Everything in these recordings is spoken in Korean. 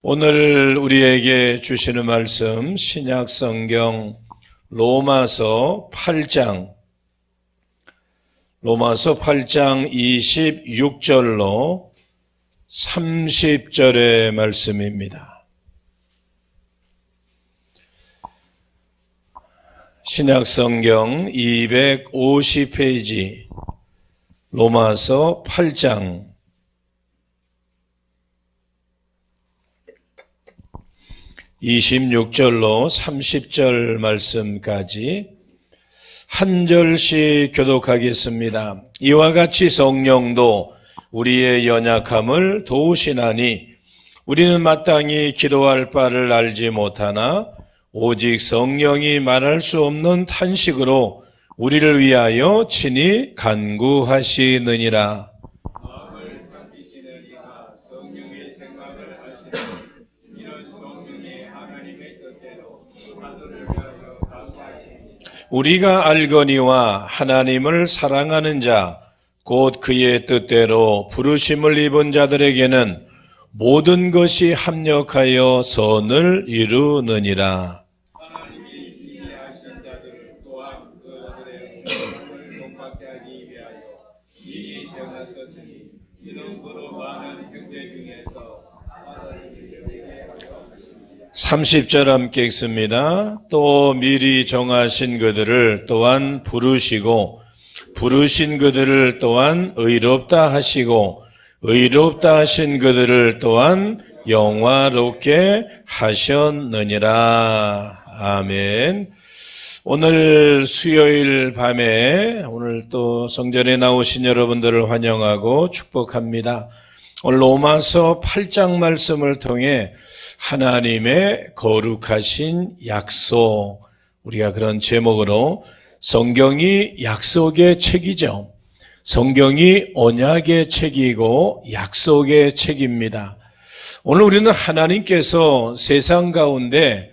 오늘 우리에게 주시는 말씀 신약성경 로마서 8장 26절로 30절의 말씀입니다. 신약성경 250페이지 로마서 8장 26절로 30절 말씀까지 한 절씩 교독하겠습니다. 이와 같이 성령도 우리의 연약함을 도우시나니 우리는 마땅히 기도할 바를 알지 못하나 오직 성령이 말할 수 없는 탄식으로 우리를 위하여 친히 간구하시느니라. 우리가 알거니와 하나님을 사랑하는 자, 곧 그의 뜻대로 부르심을 입은 자들에게는 모든 것이 합력하여 선을 이루느니라. 하나님이 기대하신 자들 또한 그들의 성품을 용받게 하기 위하여 미리 정하셨으니 이는 그로 많은 형제 중에서 30절 함께 읽습니다. 또 미리 정하신 그들을 또한 부르시고 부르신 그들을 또한 의롭다 하시고 의롭다 하신 그들을 또한 영화롭게 하셨느니라. 아멘. 오늘 수요일 밤에 오늘 또 성전에 나오신 여러분들을 환영하고 축복합니다. 오늘 로마서 8장 말씀을 통해 하나님의 거룩하신 약속, 우리가 그런 제목으로 성경이 약속의 책이죠. 성경이 언약의 책이고 약속의 책입니다. 오늘 우리는 하나님께서 세상 가운데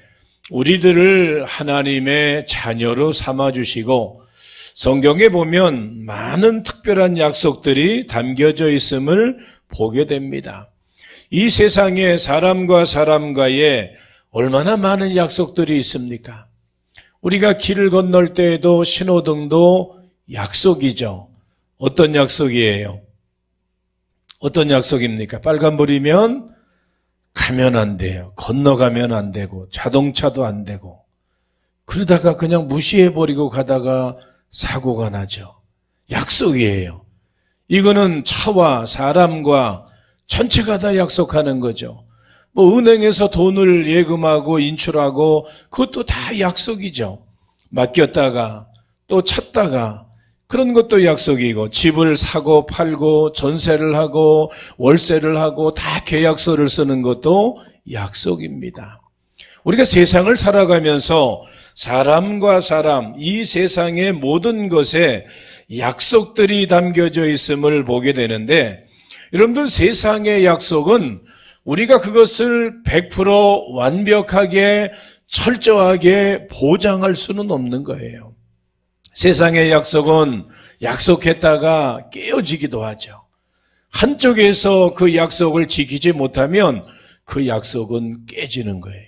우리들을 하나님의 자녀로 삼아주시고 성경에 보면 많은 특별한 약속들이 담겨져 있음을 보게 됩니다. 이 세상에 사람과 사람과의 얼마나 많은 약속들이 있습니까? 우리가 길을 건널 때에도 신호등도 약속이죠. 어떤 약속이에요? 어떤 약속입니까? 빨간불이면 가면 안 돼요. 건너가면 안 되고 자동차도 안 되고 그러다가 그냥 무시해버리고 가다가 사고가 나죠. 약속이에요. 이거는 차와 사람과 전체가 다 약속하는 거죠. 뭐 은행에서 돈을 예금하고 인출하고 그것도 다 약속이죠. 맡겼다가 또 찾다가 그런 것도 약속이고 집을 사고 팔고 전세를 하고 월세를 하고 다 계약서를 쓰는 것도 약속입니다. 우리가 세상을 살아가면서 사람과 사람, 이 세상의 모든 것에 약속들이 담겨져 있음을 보게 되는데 여러분들 세상의 약속은 우리가 그것을 100% 완벽하게 철저하게 보장할 수는 없는 거예요. 세상의 약속은 약속했다가 깨어지기도 하죠. 한쪽에서 그 약속을 지키지 못하면 그 약속은 깨지는 거예요.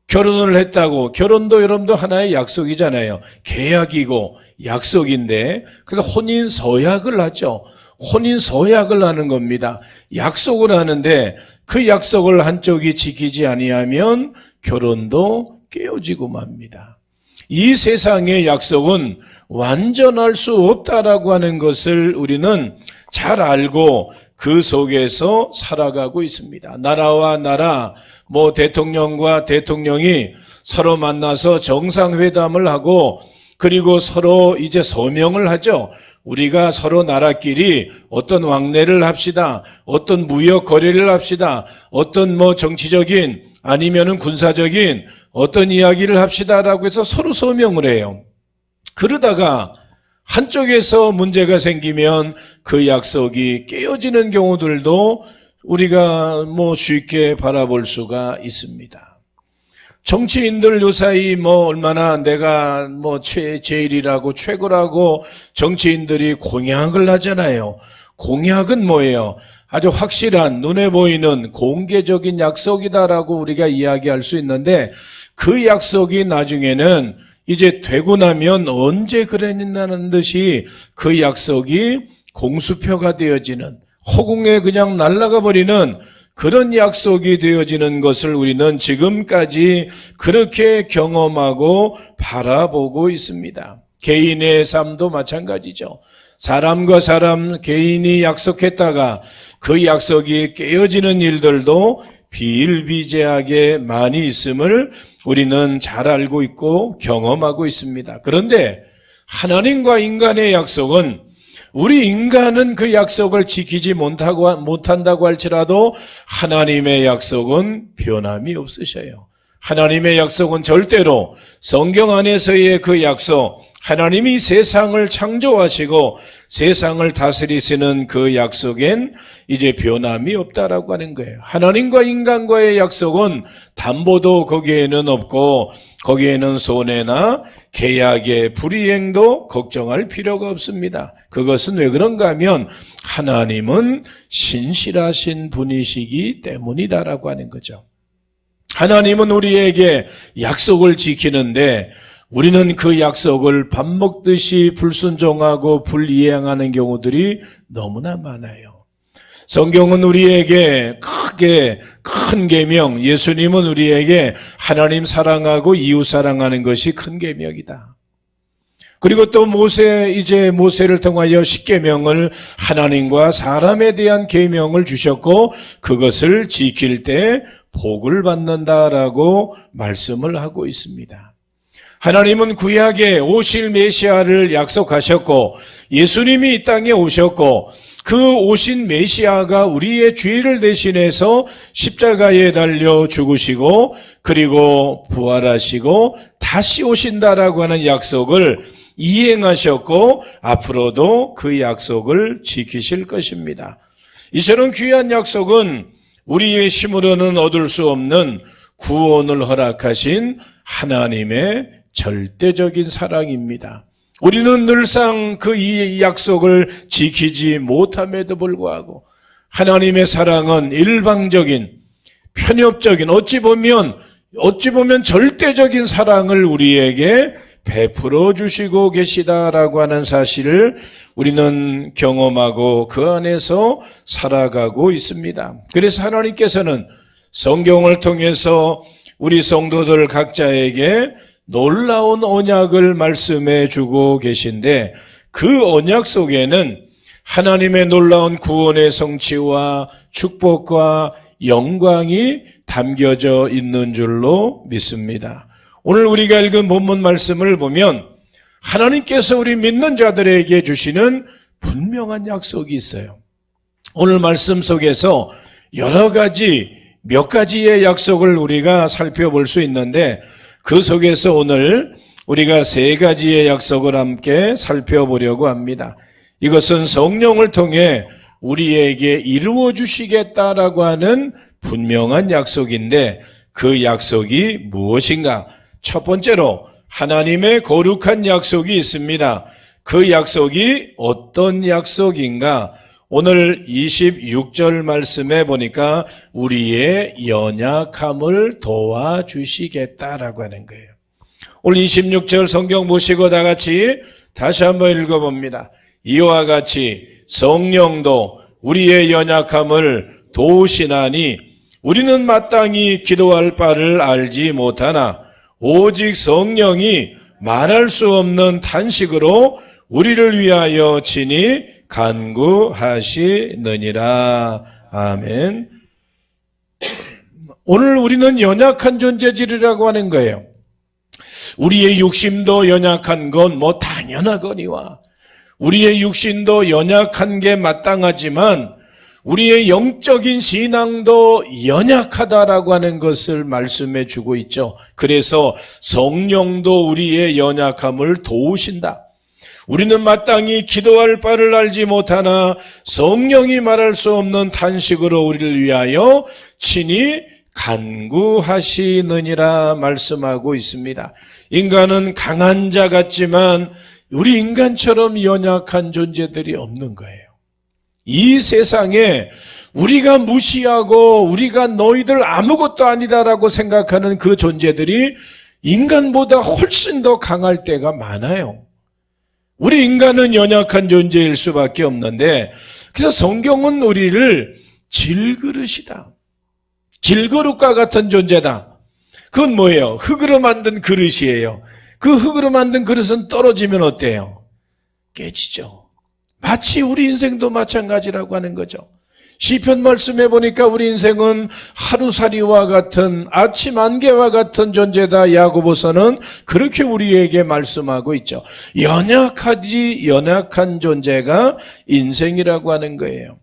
결혼을 했다고 결혼도 여러분도 하나의 약속이잖아요. 계약이고 약속인데 그래서 혼인 서약을 하죠. 혼인 서약을 하는 겁니다. 약속을 하는데 그 약속을 한쪽이 지키지 아니하면 결혼도 깨어지고 맙니다. 이 세상의 약속은 완전할 수 없다라고 하는 것을 우리는 잘 알고 그 속에서 살아가고 있습니다. 나라와 나라, 대통령과 대통령이 서로 만나서 정상회담을 하고 그리고 서로 이제 서명을 하죠. 우리가 서로 나라끼리 어떤 왕래를 합시다. 어떤 무역 거래를 합시다. 어떤 정치적인 아니면은 군사적인 어떤 이야기를 합시다라고 해서 서로 서명을 해요. 그러다가 한쪽에서 문제가 생기면 그 약속이 깨어지는 경우들도 우리가 쉽게 바라볼 수가 있습니다. 정치인들 요사이 얼마나 내가 제일이라고 최고라고 정치인들이 공약을 하잖아요. 공약은 뭐예요? 아주 확실한 눈에 보이는 공개적인 약속이다라고 우리가 이야기할 수 있는데 그 약속이 나중에는 이제 되고 나면 언제 그랬냐는 듯이 그 약속이 공수표가 되어지는 허공에 그냥 날아가 버리는 그런 약속이 되어지는 것을 우리는 지금까지 그렇게 경험하고 바라보고 있습니다. 개인의 삶도 마찬가지죠. 사람과 사람 개인이 약속했다가 그 약속이 깨어지는 일들도 비일비재하게 많이 있음을 우리는 잘 알고 있고 경험하고 있습니다. 그런데 하나님과 인간의 약속은 우리 인간은 그 약속을 지키지 못한다고 할지라도 하나님의 약속은 변함이 없으셔요. 하나님의 약속은 절대로 성경 안에서의 그 약속, 하나님이 세상을 창조하시고 세상을 다스리시는 그 약속엔 이제 변함이 없다라고 하는 거예요. 하나님과 인간과의 약속은 담보도 거기에는 없고 거기에는 손해나 계약의 불이행도 걱정할 필요가 없습니다. 그것은 왜 그런가 하면 하나님은 신실하신 분이시기 때문이다라고 하는 거죠. 하나님은 우리에게 약속을 지키는데 우리는 그 약속을 밥 먹듯이 불순종하고 불이행하는 경우들이 너무나 많아요. 성경은 우리에게 크게 큰 계명, 예수님은 우리에게 하나님 사랑하고 이웃 사랑하는 것이 큰 계명이다. 그리고 또 모세를 통하여 십계명을 하나님과 사람에 대한 계명을 주셨고 그것을 지킬 때 복을 받는다라고 말씀을 하고 있습니다. 하나님은 구약에 오실 메시아를 약속하셨고 예수님이 이 땅에 오셨고 그 오신 메시아가 우리의 죄를 대신해서 십자가에 달려 죽으시고 그리고 부활하시고 다시 오신다라고 하는 약속을 이행하셨고 앞으로도 그 약속을 지키실 것입니다. 이처럼 귀한 약속은 우리의 힘으로는 얻을 수 없는 구원을 허락하신 하나님의 절대적인 사랑입니다. 우리는 늘상 그 이 약속을 지키지 못함에도 불구하고 하나님의 사랑은 일방적인, 편협적인, 어찌 보면 절대적인 사랑을 우리에게 베풀어 주시고 계시다라고 하는 사실을 우리는 경험하고 그 안에서 살아가고 있습니다. 그래서 하나님께서는 성경을 통해서 우리 성도들 각자에게 놀라운 언약을 말씀해 주고 계신데 그 언약 속에는 하나님의 놀라운 구원의 성취와 축복과 영광이 담겨져 있는 줄로 믿습니다. 오늘 우리가 읽은 본문 말씀을 보면 하나님께서 우리 믿는 자들에게 주시는 분명한 약속이 있어요. 오늘 말씀 속에서 몇 가지의 약속을 우리가 살펴볼 수 있는데 그 속에서 오늘 우리가 3가지의 약속을 함께 살펴보려고 합니다. 이것은 성령을 통해 우리에게 이루어 주시겠다라고 하는 분명한 약속인데 그 약속이 무엇인가? 첫 번째로 하나님의 거룩한 약속이 있습니다. 그 약속이 어떤 약속인가? 오늘 26절 말씀에 보니까 우리의 연약함을 도와주시겠다라고 하는 거예요. 오늘 26절 성경 보시고 다 같이 다시 한번 읽어봅니다. 이와 같이 성령도 우리의 연약함을 도우시나니 우리는 마땅히 기도할 바를 알지 못하나 오직 성령이 말할 수 없는 탄식으로 우리를 위하여 친히 간구하시느니라. 아멘. 오늘 우리는 연약한 존재들이라고 하는 거예요. 우리의 육신도 연약한 건 당연하거니와 우리의 육신도 연약한 게 마땅하지만 우리의 영적인 신앙도 연약하다라고 하는 것을 말씀해 주고 있죠. 그래서 성령도 우리의 연약함을 도우신다. 우리는 마땅히 기도할 바를 알지 못하나 성령이 말할 수 없는 탄식으로 우리를 위하여 친히 간구하시느니라 말씀하고 있습니다. 인간은 강한 자 같지만 우리 인간처럼 연약한 존재들이 없는 거예요. 이 세상에 우리가 무시하고 우리가 너희들 아무것도 아니다라고 생각하는 그 존재들이 인간보다 훨씬 더 강할 때가 많아요. 우리 인간은 연약한 존재일 수밖에 없는데, 그래서 성경은 우리를 질그릇이다, 질그릇과 같은 존재다. 그건 뭐예요? 흙으로 만든 그릇이에요. 그 흙으로 만든 그릇은 떨어지면 어때요? 깨지죠. 마치 우리 인생도 마찬가지라고 하는 거죠. 시편 말씀해 보니까 우리 인생은 하루살이와 같은, 아침 안개와 같은 존재다. 야고보서는 그렇게 우리에게 말씀하고 있죠. 연약한 존재가 인생이라고 하는 거예요.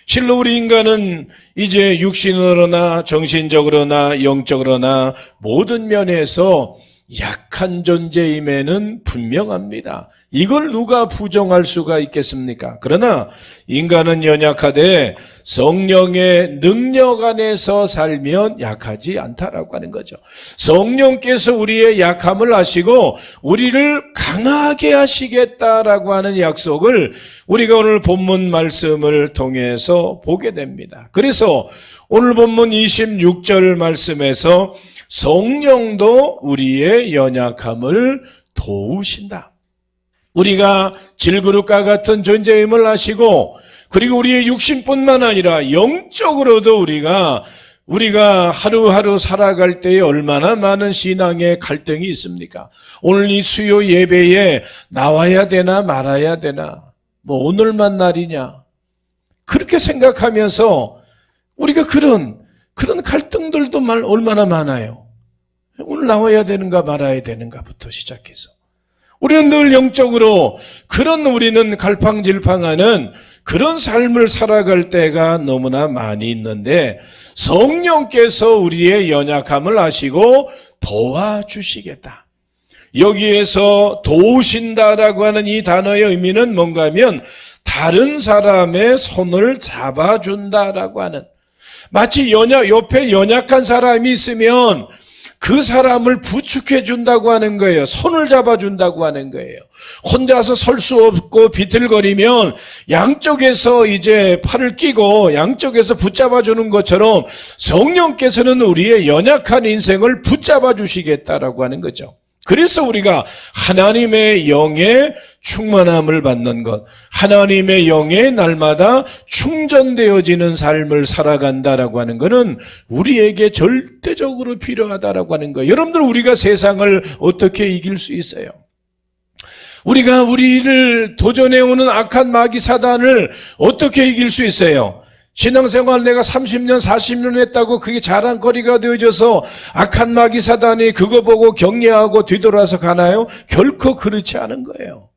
실로 우리 인간은 이제 육신으로나 정신적으로나 영적으로나 모든 면에서 약한 존재임에는 분명합니다. 이걸 누가 부정할 수가 있겠습니까? 그러나 인간은 연약하되 성령의 능력 안에서 살면 약하지 않다라고 하는 거죠. 성령께서 우리의 약함을 아시고 우리를 강하게 하시겠다라고 하는 약속을 우리가 오늘 본문 말씀을 통해서 보게 됩니다. 그래서 오늘 본문 26절 말씀에서 성령도 우리의 연약함을 도우신다. 우리가 질그릇과 같은 존재임을 아시고, 그리고 우리의 육신뿐만 아니라 영적으로도 우리가 하루하루 살아갈 때에 얼마나 많은 신앙의 갈등이 있습니까? 오늘 이 수요 예배에 나와야 되나 말아야 되나, 오늘만 날이냐, 그렇게 생각하면서 우리가 그런 갈등들도 얼마나 많아요. 오늘 나와야 되는가 말아야 되는가부터 시작해서 우리는 늘 영적으로 우리는 갈팡질팡하는 그런 삶을 살아갈 때가 너무나 많이 있는데, 성령께서 우리의 연약함을 아시고 도와주시겠다. 여기에서 도우신다라고 하는 이 단어의 의미는 뭔가 하면 다른 사람의 손을 잡아준다라고 하는, 마치 옆에 연약한 사람이 있으면 그 사람을 부축해 준다고 하는 거예요. 손을 잡아준다고 하는 거예요. 혼자서 설 수 없고 비틀거리면 양쪽에서 이제 팔을 끼고 양쪽에서 붙잡아 주는 것처럼 성령께서는 우리의 연약한 인생을 붙잡아 주시겠다라고 하는 거죠. 그래서 우리가 하나님의 영의 충만함을 받는 것, 하나님의 영의 날마다 충전되어지는 삶을 살아간다라고 하는 것은 우리에게 절대적으로 필요하다라고 하는 거예요. 여러분들, 우리가 세상을 어떻게 이길 수 있어요? 우리가 우리를 도전해오는 악한 마귀 사단을 어떻게 이길 수 있어요? 신앙생활 내가 30년 40년 했다고 그게 자랑거리가 되어져서 악한 마귀 사단이 그거 보고 격려하고 뒤돌아서 가나요? 결코 그렇지 않은 거예요.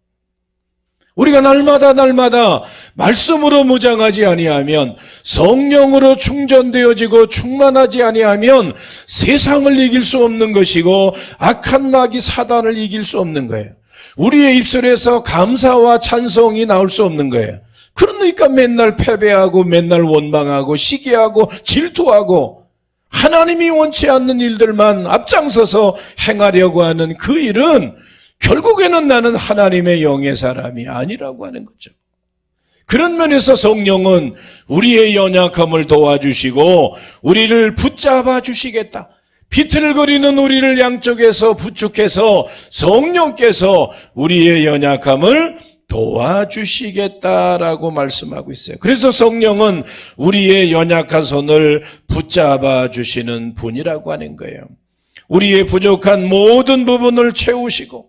우리가 날마다 말씀으로 무장하지 아니하면, 성령으로 충전되어지고 충만하지 아니하면 세상을 이길 수 없는 것이고 악한 마귀 사단을 이길 수 없는 거예요. 우리의 입술에서 감사와 찬송이 나올 수 없는 거예요. 그러니까 맨날 패배하고 맨날 원망하고 시기하고 질투하고 하나님이 원치 않는 일들만 앞장서서 행하려고 하는 그 일은 결국에는 나는 하나님의 영의 사람이 아니라고 하는 거죠. 그런 면에서 성령은 우리의 연약함을 도와주시고 우리를 붙잡아 주시겠다. 비틀거리는 우리를 양쪽에서 부축해서 성령께서 우리의 연약함을 도와주시겠다라고 말씀하고 있어요. 그래서 성령은 우리의 연약한 손을 붙잡아 주시는 분이라고 하는 거예요. 우리의 부족한 모든 부분을 채우시고,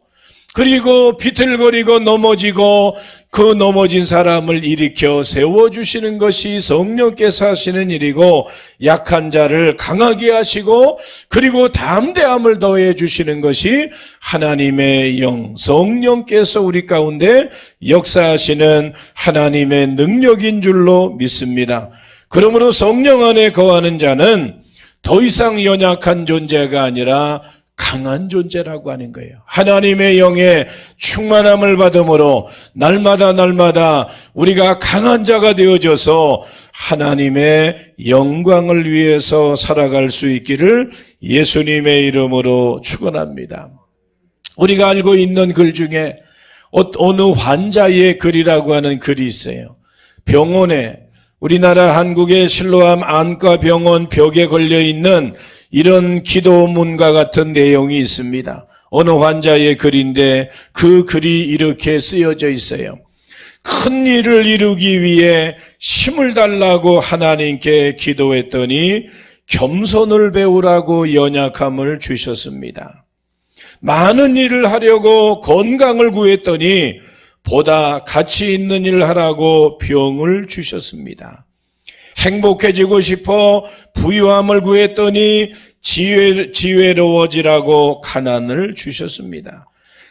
그리고 비틀거리고 넘어지고 그 넘어진 사람을 일으켜 세워주시는 것이 성령께서 하시는 일이고, 약한 자를 강하게 하시고 그리고 담대함을 더해 주시는 것이 하나님의 영, 성령께서 우리 가운데 역사하시는 하나님의 능력인 줄로 믿습니다. 그러므로 성령 안에 거하는 자는 더 이상 연약한 존재가 아니라 강한 존재라고 하는 거예요. 하나님의 영의 충만함을 받음으로 날마다 우리가 강한 자가 되어져서 하나님의 영광을 위해서 살아갈 수 있기를 예수님의 이름으로 축원합니다. 우리가 알고 있는 글 중에 어느 환자의 글이라고 하는 글이 있어요. 병원에 우리나라 한국의 실로암 안과병원 벽에 걸려있는 이런 기도문과 같은 내용이 있습니다. 어느 환자의 글인데 그 글이 이렇게 쓰여져 있어요. 큰 일을 이루기 위해 힘을 달라고 하나님께 기도했더니 겸손을 배우라고 연약함을 주셨습니다. 많은 일을 하려고 건강을 구했더니 보다 가치 있는 일을 하라고 병을 주셨습니다. 행복해지고 싶어 부유함을 구했더니 지혜로워지라고 가난을 주셨습니다.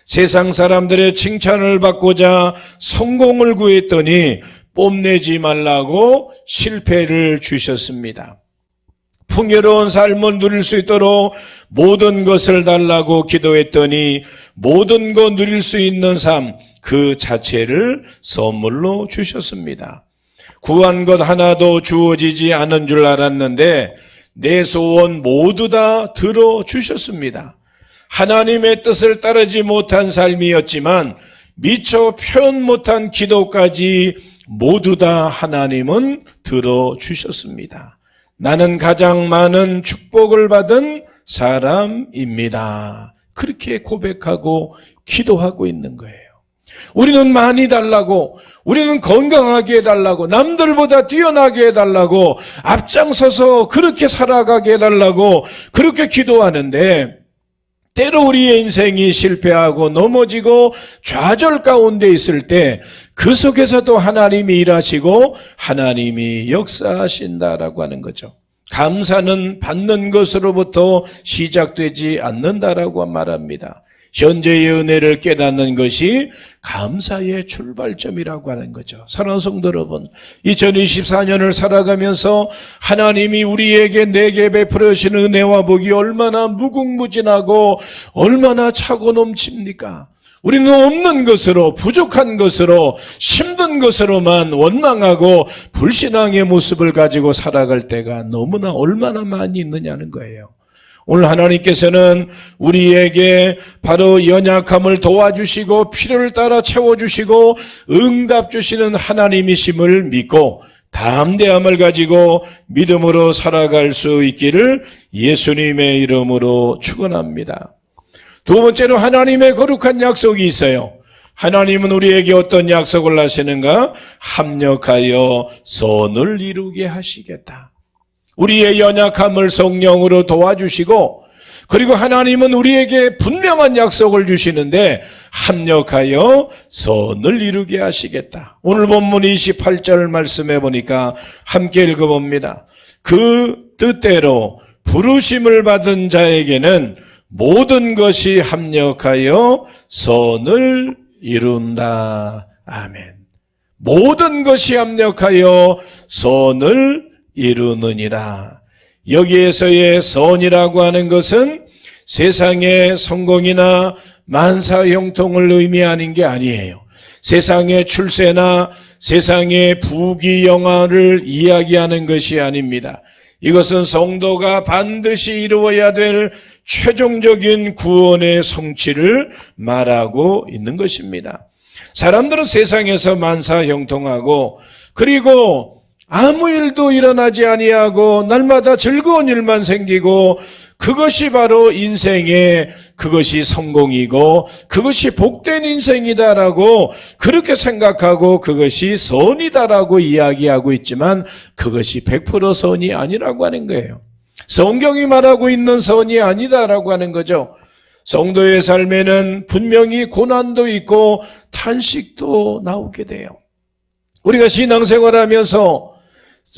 세상 사람들의 칭찬을 받고자 성공을 구했더니 뽐내지 말라고 실패를 주셨습니다. 풍요로운 삶을 누릴 수 있도록 모든 것을 달라고 기도했더니 모든 것 누릴 수 있는 삶 그 자체를 선물로 주셨습니다. 구한 것 하나도 주어지지 않은 줄 알았는데 내 소원 모두 다 들어주셨습니다. 하나님의 뜻을 따르지 못한 삶이었지만 미처 표현 못한 기도까지 모두 다 하나님은 들어주셨습니다. 나는 가장 많은 축복을 받은 사람입니다. 그렇게 고백하고 기도하고 있는 거예요. 우리는 많이 달라고, 우리는 건강하게 해달라고, 남들보다 뛰어나게 해달라고, 앞장서서 그렇게 살아가게 해달라고 그렇게 기도하는데 때로 우리의 인생이 실패하고 넘어지고 좌절 가운데 있을 때 그 속에서도 하나님이 일하시고 하나님이 역사하신다라고 하는 거죠. 감사는 받는 것으로부터 시작되지 않는다라고 말합니다. 현재의 은혜를 깨닫는 것이 감사의 출발점이라고 하는 거죠. 사랑하는 성도 여러분, 2024년을 살아가면서 하나님이 우리에게 내게 베풀어 주신 은혜와 복이 얼마나 무궁무진하고 얼마나 차고 넘칩니까? 우리는 없는 것으로, 부족한 것으로, 힘든 것으로만 원망하고 불신앙의 모습을 가지고 살아갈 때가 너무나 얼마나 많이 있느냐는 거예요. 오늘 하나님께서는 우리에게 바로 연약함을 도와주시고 필요를 따라 채워주시고 응답 주시는 하나님이심을 믿고 담대함을 가지고 믿음으로 살아갈 수 있기를 예수님의 이름으로 축원합니다. 두 번째로 하나님의 거룩한 약속이 있어요. 하나님은 우리에게 어떤 약속을 하시는가? 합력하여 선을 이루게 하시겠다. 우리의 연약함을 성령으로 도와주시고 그리고 하나님은 우리에게 분명한 약속을 주시는데 합력하여 선을 이루게 하시겠다. 오늘 본문 28절 말씀해 보니까 함께 읽어봅니다. 그 뜻대로 부르심을 받은 자에게는 모든 것이 합력하여 선을 이룬다. 아멘. 모든 것이 합력하여 선을 이루느니라. 여기에서의 선이라고 하는 것은 세상의 성공이나 만사형통을 의미하는 게 아니에요. 세상의 출세나 세상의 부귀영화를 이야기하는 것이 아닙니다. 이것은 성도가 반드시 이루어야 될 최종적인 구원의 성취를 말하고 있는 것입니다. 사람들은 세상에서 만사형통하고 그리고 아무 일도 일어나지 아니하고 날마다 즐거운 일만 생기고 그것이 바로 인생의 그것이 성공이고 그것이 복된 인생이다라고 그렇게 생각하고 그것이 선이다라고 이야기하고 있지만 그것이 100% 선이 아니라고 하는 거예요. 성경이 말하고 있는 선이 아니다라고 하는 거죠. 성도의 삶에는 분명히 고난도 있고 탄식도 나오게 돼요. 우리가 신앙생활하면서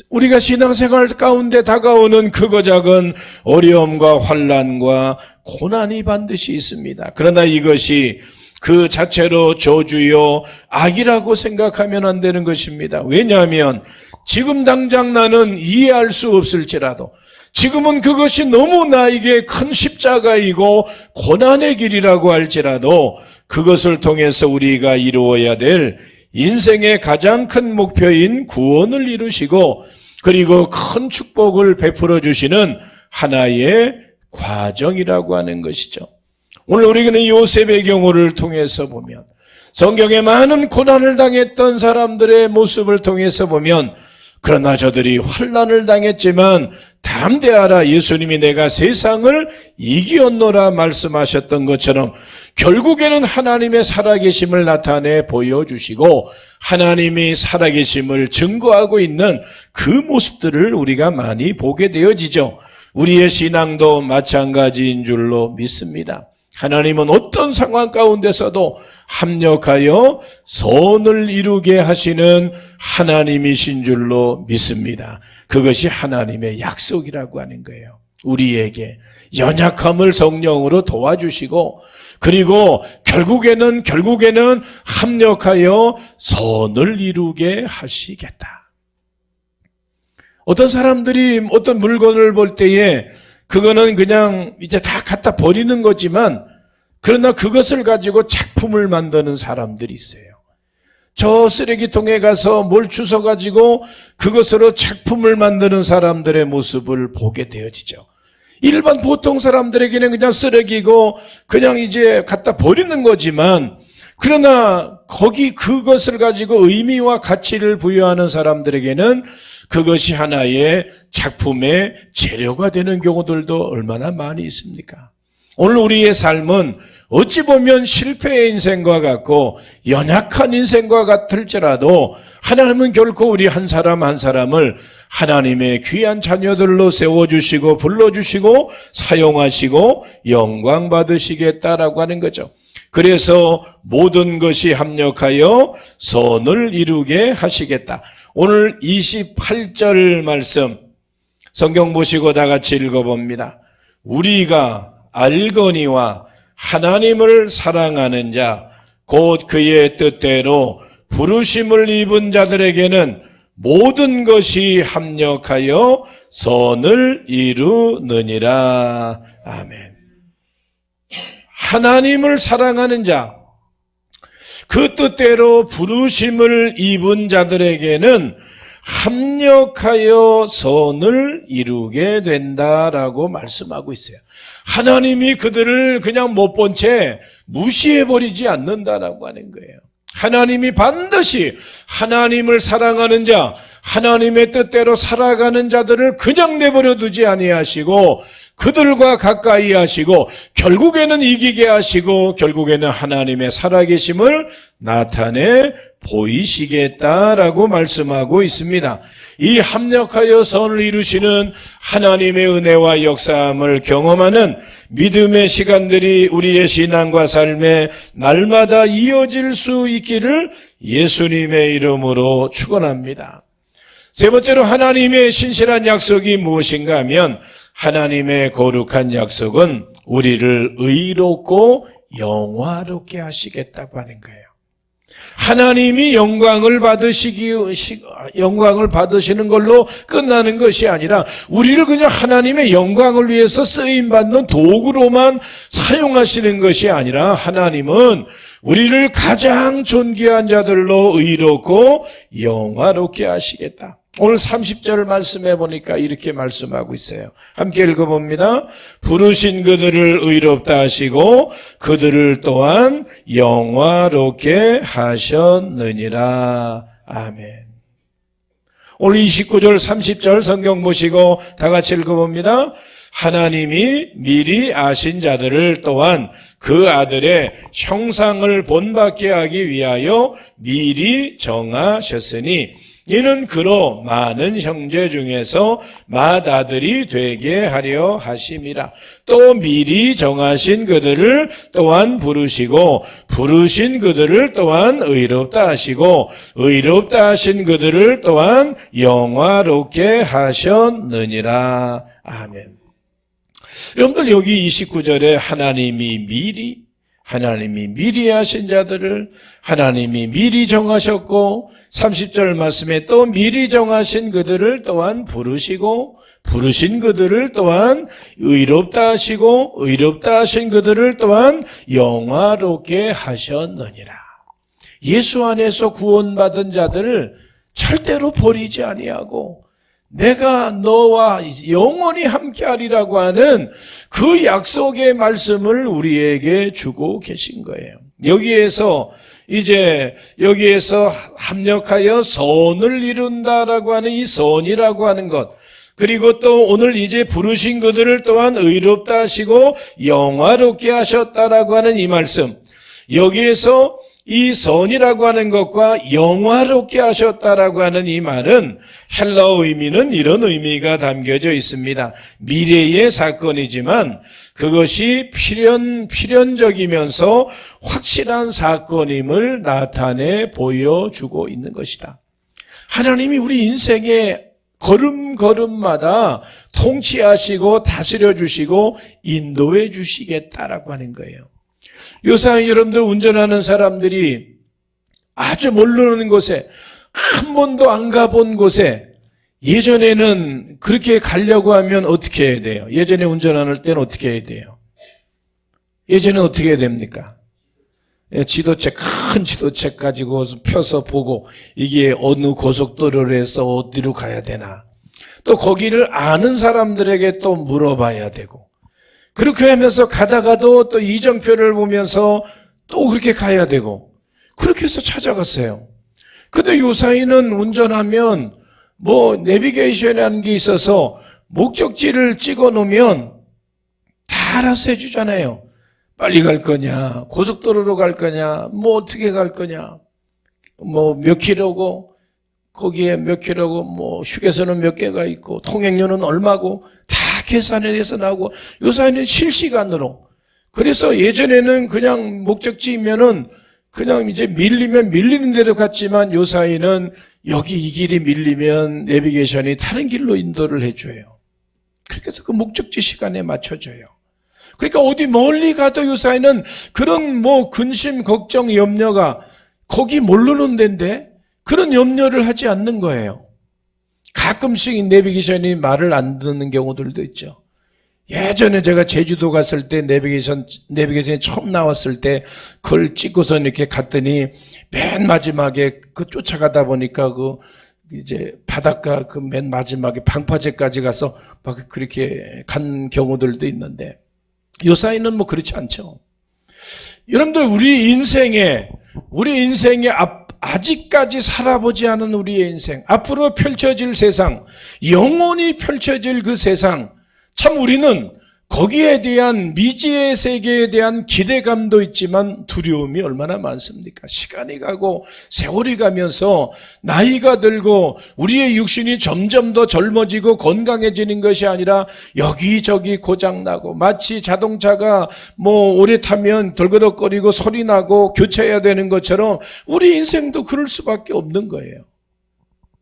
우리가 신앙생활 가운데 다가오는 크고 작은 어려움과 환난과 고난이 반드시 있습니다. 그러나 이것이 그 자체로 저주요 악이라고 생각하면 안 되는 것입니다. 왜냐하면 지금 당장 나는 이해할 수 없을지라도 지금은 그것이 너무 나에게 큰 십자가이고 고난의 길이라고 할지라도 그것을 통해서 우리가 이루어야 될 인생의 가장 큰 목표인 구원을 이루시고 그리고 큰 축복을 베풀어 주시는 하나의 과정이라고 하는 것이죠. 오늘 우리는 요셉의 경우를 통해서 보면 성경에 많은 고난을 당했던 사람들의 모습을 통해서 보면 그러나 저들이 환난을 당했지만 담대하라, 예수님이 내가 세상을 이기었노라 말씀하셨던 것처럼 결국에는 하나님의 살아계심을 나타내 보여주시고 하나님이 살아계심을 증거하고 있는 그 모습들을 우리가 많이 보게 되어지죠. 우리의 신앙도 마찬가지인 줄로 믿습니다. 하나님은 어떤 상황 가운데서도 합력하여 선을 이루게 하시는 하나님이신 줄로 믿습니다. 그것이 하나님의 약속이라고 하는 거예요. 우리에게 연약함을 성령으로 도와주시고 그리고 결국에는 합력하여 선을 이루게 하시겠다. 어떤 사람들이 어떤 물건을 볼 때에 그거는 그냥 이제 다 갖다 버리는 거지만 그러나 그것을 가지고 작품을 만드는 사람들이 있어요. 저 쓰레기통에 가서 뭘 주워가지고 그것으로 작품을 만드는 사람들의 모습을 보게 되어지죠. 일반 보통 사람들에게는 그냥 쓰레기고 그냥 이제 갖다 버리는 거지만 그러나 그것을 가지고 의미와 가치를 부여하는 사람들에게는 그것이 하나의 작품의 재료가 되는 경우들도 얼마나 많이 있습니까? 오늘 우리의 삶은 어찌 보면 실패의 인생과 같고 연약한 인생과 같을지라도 하나님은 결코 우리 한 사람 한 사람을 하나님의 귀한 자녀들로 세워주시고 불러주시고 사용하시고 영광 받으시겠다라고 하는 거죠. 그래서 모든 것이 합력하여 선을 이루게 하시겠다. 오늘 28절 말씀 성경 보시고 다 같이 읽어봅니다. 우리가 알거니와 하나님을 사랑하는 자 곧 그의 뜻대로 부르심을 입은 자들에게는 모든 것이 합력하여 선을 이루느니라. 아멘. 하나님을 사랑하는 자, 그 뜻대로 부르심을 입은 자들에게는 합력하여 선을 이루게 된다라고 말씀하고 있어요. 하나님이 그들을 그냥 못 본 채 무시해버리지 않는다라고 하는 거예요. 하나님이 반드시 하나님을 사랑하는 자, 하나님의 뜻대로 살아가는 자들을 그냥 내버려 두지 아니하시고 그들과 가까이 하시고 결국에는 이기게 하시고 결국에는 하나님의 살아계심을 나타내 보이시겠다라고 말씀하고 있습니다. 이 합력하여 선을 이루시는 하나님의 은혜와 역사함을 경험하는 믿음의 시간들이 우리의 신앙과 삶에 날마다 이어질 수 있기를 예수님의 이름으로 축원합니다. 세 번째로 하나님의 신실한 약속이 무엇인가 하면 하나님의 거룩한 약속은 우리를 의롭고 영화롭게 하시겠다고 하는 거예요. 하나님이 영광을 받으시는 걸로 끝나는 것이 아니라 우리를 그냥 하나님의 영광을 위해서 쓰임받는 도구로만 사용하시는 것이 아니라 하나님은 우리를 가장 존귀한 자들로 의롭고 영화롭게 하시겠다. 오늘 30절 말씀해 보니까 이렇게 말씀하고 있어요. 함께 읽어봅니다. 부르신 그들을 의롭다 하시고 그들을 또한 영화롭게 하셨느니라. 아멘. 오늘 29절 30절 성경 보시고 다 같이 읽어봅니다. 하나님이 미리 아신 자들을 또한 그 아들의 형상을 본받게 하기 위하여 미리 정하셨으니 이는 그로 많은 형제 중에서 맏아들이 되게 하려 하심이라. 또 미리 정하신 그들을 또한 부르시고 부르신 그들을 또한 의롭다 하시고 의롭다 하신 그들을 또한 영화롭게 하셨느니라. 아멘. 여러분들 여기 29절에 하나님이 미리 하신 자들을 하나님이 미리 정하셨고 30절 말씀에 또 미리 정하신 그들을 또한 부르시고 부르신 그들을 또한 의롭다 하시고 의롭다 하신 그들을 또한 영화롭게 하셨느니라. 예수 안에서 구원받은 자들을 절대로 버리지 아니하고 내가 너와 영원히 함께하리라고 하는 그 약속의 말씀을 우리에게 주고 계신 거예요. 여기에서 이제 여기에서 합력하여 선을 이룬다라고 하는 이 선이라고 하는 것, 그리고 또 오늘 이제 부르신 그들을 또한 의롭다 하시고 영화롭게 하셨다라고 하는 이 말씀, 여기에서 이 선이라고 하는 것과 영화롭게 하셨다라고 하는 이 말은 헬라어 의미는 이런 의미가 담겨져 있습니다. 미래의 사건이지만 그것이 필연적이면서 확실한 사건임을 나타내 보여주고 있는 것이다. 하나님이 우리 인생의 걸음걸음마다 통치하시고 다스려 주시고 인도해 주시겠다라고 하는 거예요. 요새 여러분들 운전하는 사람들이 아주 모르는 곳에, 한 번도 안 가본 곳에, 예전에는 그렇게 가려고 하면 어떻게 해야 돼요? 예전에 운전할 때는 어떻게 해야 돼요? 예전에 어떻게 해야 됩니까? 지도책, 큰 지도책 가지고 펴서 보고 이게 어느 고속도로로 해서 어디로 가야 되나. 또 거기를 아는 사람들에게 또 물어봐야 되고. 그렇게 하면서 가다가도 또 이정표를 보면서 또 그렇게 가야 되고. 그렇게 해서 찾아갔어요. 근데 요사이는 운전하면 내비게이션이라는 게 있어서 목적지를 찍어 놓으면 다 알아서 해주잖아요. 빨리 갈 거냐, 고속도로로 갈 거냐, 어떻게 갈 거냐, 몇 킬로고, 거기에 몇 킬로고, 휴게소는 몇 개가 있고, 통행료는 얼마고, 다 계산을 해서 나오고, 요사이는 실시간으로. 그래서 예전에는 그냥 목적지면은 그냥 이제 밀리면 밀리는 대로 갔지만 요사이는 여기 이 길이 밀리면 내비게이션이 다른 길로 인도를 해줘요. 그렇게 해서 그 목적지 시간에 맞춰줘요. 그러니까 어디 멀리 가도 요사이는 그런 근심, 걱정, 염려가 거기 모르는 데인데 그런 염려를 하지 않는 거예요. 가끔씩 내비게이션이 말을 안 듣는 경우들도 있죠. 예전에 제가 제주도 갔을 때 내비게이션이 처음 나왔을 때 그걸 찍고서 이렇게 갔더니 맨 마지막에 쫓아가다 보니까 이제 바닷가 맨 마지막에 방파제까지 가서 막 그렇게 간 경우들도 있는데 요사이는 그렇지 않죠. 여러분들 우리 인생에 아직까지 살아보지 않은 우리의 인생, 앞으로 펼쳐질 세상, 영원히 펼쳐질 그 세상, 참 우리는 거기에 대한 미지의 세계에 대한 기대감도 있지만 두려움이 얼마나 많습니까? 시간이 가고 세월이 가면서 나이가 들고 우리의 육신이 점점 더 젊어지고 건강해지는 것이 아니라 여기저기 고장나고 마치 자동차가 오래 타면 덜그덕거리고 소리 나고 교체해야 되는 것처럼 우리 인생도 그럴 수밖에 없는 거예요.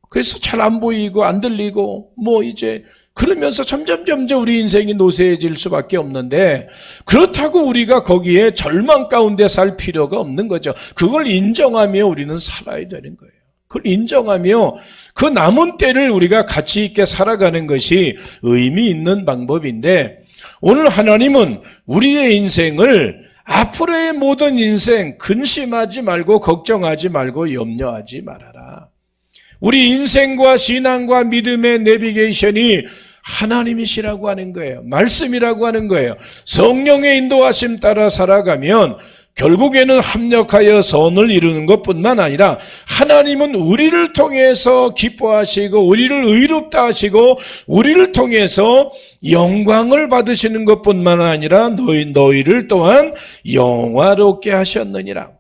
그래서 잘 안 보이고 안 들리고 이제 그러면서 점점 우리 인생이 노쇠해질 수밖에 없는데 그렇다고 우리가 거기에 절망 가운데 살 필요가 없는 거죠. 그걸 인정하며 우리는 살아야 되는 거예요. 그걸 인정하며 그 남은 때를 우리가 가치 있게 살아가는 것이 의미 있는 방법인데 오늘 하나님은 우리의 인생을 앞으로의 모든 인생 근심하지 말고 걱정하지 말고 염려하지 말아라. 우리 인생과 신앙과 믿음의 내비게이션이 하나님이시라고 하는 거예요. 말씀이라고 하는 거예요. 성령의 인도하심 따라 살아가면 결국에는 합력하여 선을 이루는 것뿐만 아니라 하나님은 우리를 통해서 기뻐하시고 우리를 의롭다 하시고 우리를 통해서 영광을 받으시는 것뿐만 아니라 너희를 또한 영화롭게 하셨느니라.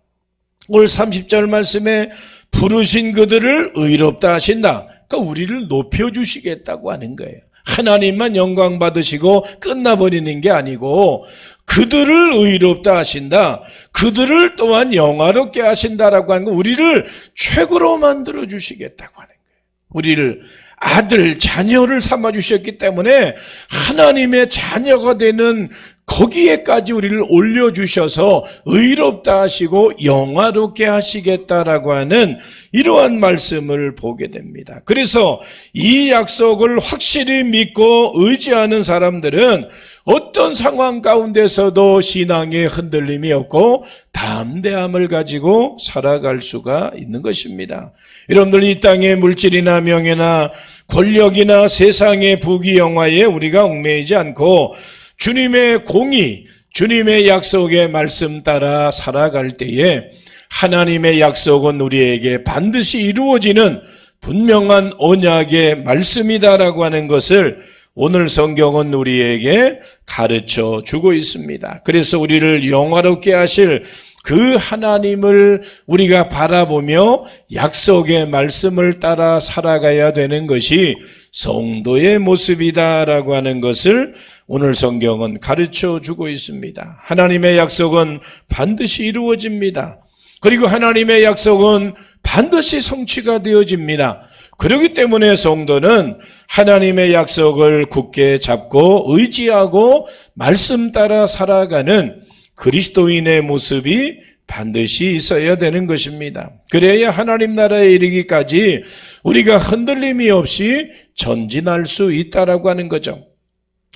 오늘 30절 말씀에 부르신 그들을 의롭다 하신다. 그러니까 우리를 높여주시겠다고 하는 거예요. 하나님만 영광 받으시고 끝나버리는 게 아니고 그들을 의롭다 하신다. 그들을 또한 영화롭게 하신다라고 하는 거 우리를 최고로 만들어 주시겠다고 하는 거예요. 우리를 아들, 자녀를 삼아 주셨기 때문에 하나님의 자녀가 되는 거기에까지 우리를 올려주셔서 의롭다 하시고 영화롭게 하시겠다라고 하는 이러한 말씀을 보게 됩니다. 그래서 이 약속을 확실히 믿고 의지하는 사람들은 어떤 상황 가운데서도 신앙의 흔들림이 없고 담대함을 가지고 살아갈 수가 있는 것입니다. 여러분들 이 땅의 물질이나 명예나 권력이나 세상의 부귀영화에 우리가 얽매이지 않고 주님의 공의, 주님의 약속의 말씀 따라 살아갈 때에 하나님의 약속은 우리에게 반드시 이루어지는 분명한 언약의 말씀이다라고 하는 것을 오늘 성경은 우리에게 가르쳐 주고 있습니다. 그래서 우리를 영화롭게 하실 그 하나님을 우리가 바라보며 약속의 말씀을 따라 살아가야 되는 것이 성도의 모습이다라고 하는 것을 오늘 성경은 가르쳐 주고 있습니다. 하나님의 약속은 반드시 이루어집니다. 그리고 하나님의 약속은 반드시 성취가 되어집니다. 그렇기 때문에 성도는 하나님의 약속을 굳게 잡고 의지하고 말씀 따라 살아가는 그리스도인의 모습이 반드시 있어야 되는 것입니다. 그래야 하나님 나라에 이르기까지 우리가 흔들림이 없이 전진할 수 있다라고 하는 거죠.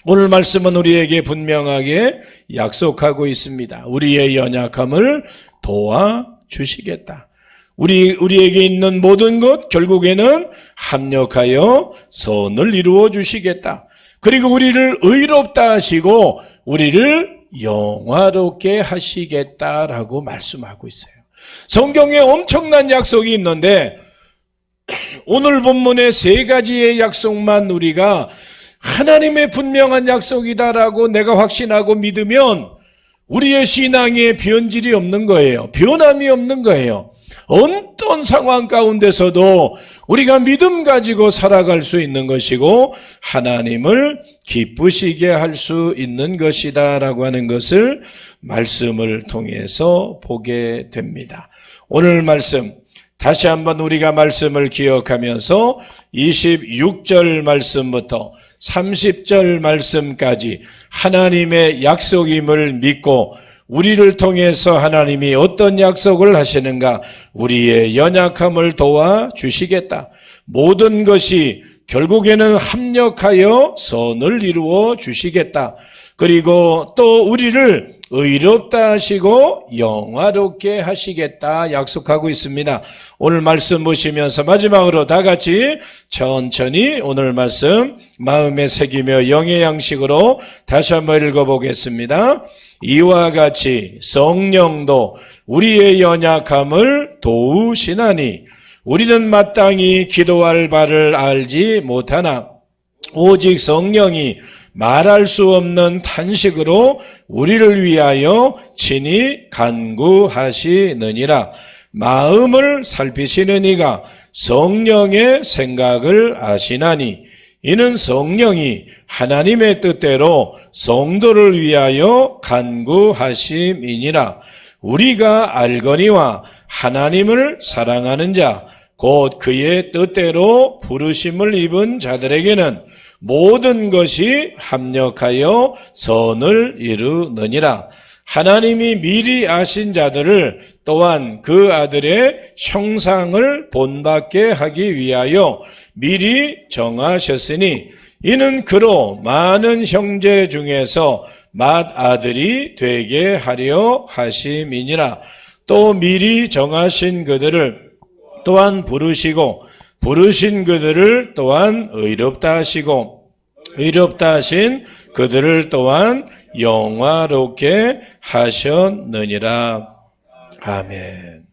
오늘 말씀은 우리에게 분명하게 약속하고 있습니다. 우리의 연약함을 도와주시겠다. 우리에게 있는 모든 것 결국에는 합력하여 선을 이루어 주시겠다. 그리고 우리를 의롭다 하시고 우리를 영화롭게 하시겠다라고 말씀하고 있어요. 성경에 엄청난 약속이 있는데 오늘 본문의 세 가지의 약속만 우리가 하나님의 분명한 약속이다라고 내가 확신하고 믿으면 우리의 신앙에 변질이 없는 거예요. 변함이 없는 거예요. 어떤 상황 가운데서도 우리가 믿음 가지고 살아갈 수 있는 것이고 하나님을 기쁘시게 할 수 있는 것이다라고 하는 것을 말씀을 통해서 보게 됩니다. 오늘 말씀 다시 한번 우리가 말씀을 기억하면서 26절 말씀부터 30절 말씀까지 하나님의 약속임을 믿고 우리를 통해서 하나님이 어떤 약속을 하시는가, 우리의 연약함을 도와주시겠다. 모든 것이 결국에는 합력하여 선을 이루어 주시겠다. 그리고 또 우리를 의롭다 하시고 영화롭게 하시겠다 약속하고 있습니다. 오늘 말씀 보시면서 마지막으로 다 같이 천천히 오늘 말씀 마음에 새기며 영의 양식으로 다시 한번 읽어보겠습니다. 이와 같이 성령도 우리의 연약함을 도우시나니 우리는 마땅히 기도할 바를 알지 못하나 오직 성령이 말할 수 없는 탄식으로 우리를 위하여 친히 간구하시느니라. 마음을 살피시는 이가 성령의 생각을 아시나니 이는 성령이 하나님의 뜻대로 성도를 위하여 간구하심이니라. 우리가 알거니와 하나님을 사랑하는 자 곧 그의 뜻대로 부르심을 입은 자들에게는 모든 것이 합력하여 선을 이루느니라. 하나님이 미리 아신 자들을 또한 그 아들의 형상을 본받게 하기 위하여 미리 정하셨으니 이는 그로 많은 형제 중에서 맏아들이 되게 하려 하심이니라. 또 미리 정하신 그들을 또한 부르시고 부르신 그들을 또한 의롭다 하시고 의롭다 하신 그들을 또한 영화롭게 하셨느니라. 아멘.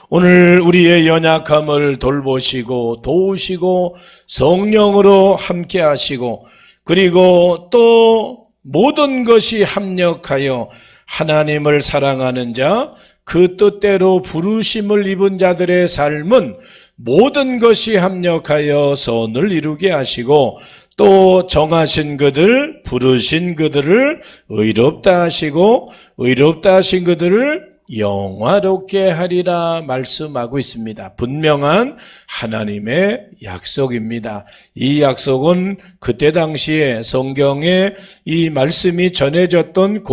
오늘 우리의 연약함을 돌보시고 도우시고 성령으로 함께 하시고 그리고 또 모든 것이 합력하여 하나님을 사랑하는 자, 그 뜻대로 부르심을 입은 자들의 삶은 모든 것이 합력하여 선을 이루게 하시고 또 정하신 그들, 부르신 그들을 의롭다 하시고 의롭다 하신 그들을 영화롭게 하리라 말씀하고 있습니다. 분명한 하나님의 약속입니다. 이 약속은 그때 당시에 성경에 이 말씀이 전해졌던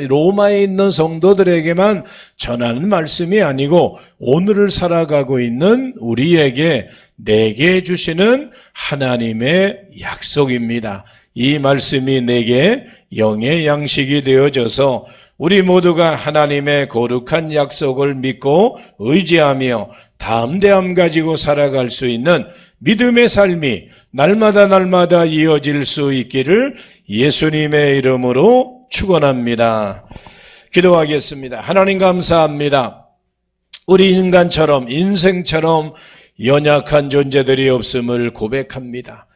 로마에 있는 성도들에게만 전하는 말씀이 아니고 오늘을 살아가고 있는 우리에게 내게 주시는 하나님의 약속입니다. 이 말씀이 내게 영의 양식이 되어져서 우리 모두가 하나님의 거룩한 약속을 믿고 의지하며 담대함 가지고 살아갈 수 있는 믿음의 삶이 날마다 이어질 수 있기를 예수님의 이름으로 축원합니다. 기도하겠습니다. 하나님 감사합니다. 우리 인생처럼 연약한 존재들이 없음을 고백합니다.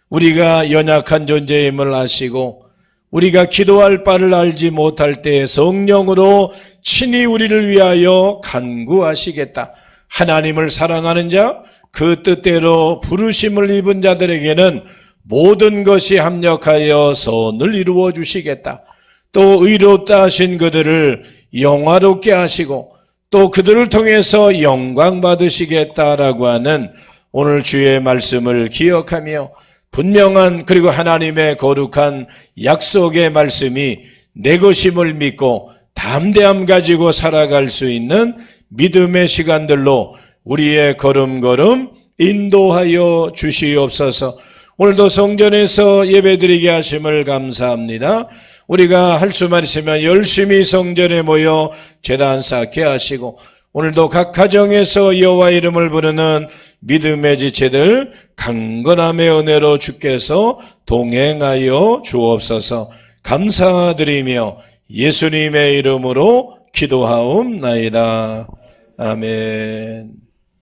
우리가 연약한 존재임을 아시고 우리가 기도할 바를 알지 못할 때 성령으로 친히 우리를 위하여 간구하시겠다. 하나님을 사랑하는 자, 그 뜻대로 부르심을 입은 자들에게는 모든 것이 합력하여 선을 이루어 주시겠다. 또 의롭다 하신 그들을 영화롭게 하시고 또 그들을 통해서 영광 받으시겠다라고 하는 오늘 주의 말씀을 기억하며 분명한 그리고 하나님의 거룩한 약속의 말씀이 내 것임을 믿고 담대함 가지고 살아갈 수 있는 믿음의 시간들로 우리의 걸음걸음 인도하여 주시옵소서. 오늘도 성전에서 예배드리게 하심을 감사합니다. 우리가 할 수만 있으면 열심히 성전에 모여 제단 쌓게 하시고 오늘도 각 가정에서 여호와 이름을 부르는 믿음의 지체들 강건함의 은혜로 주께서 동행하여 주옵소서. 감사드리며 예수님의 이름으로 기도하옵나이다. 아멘.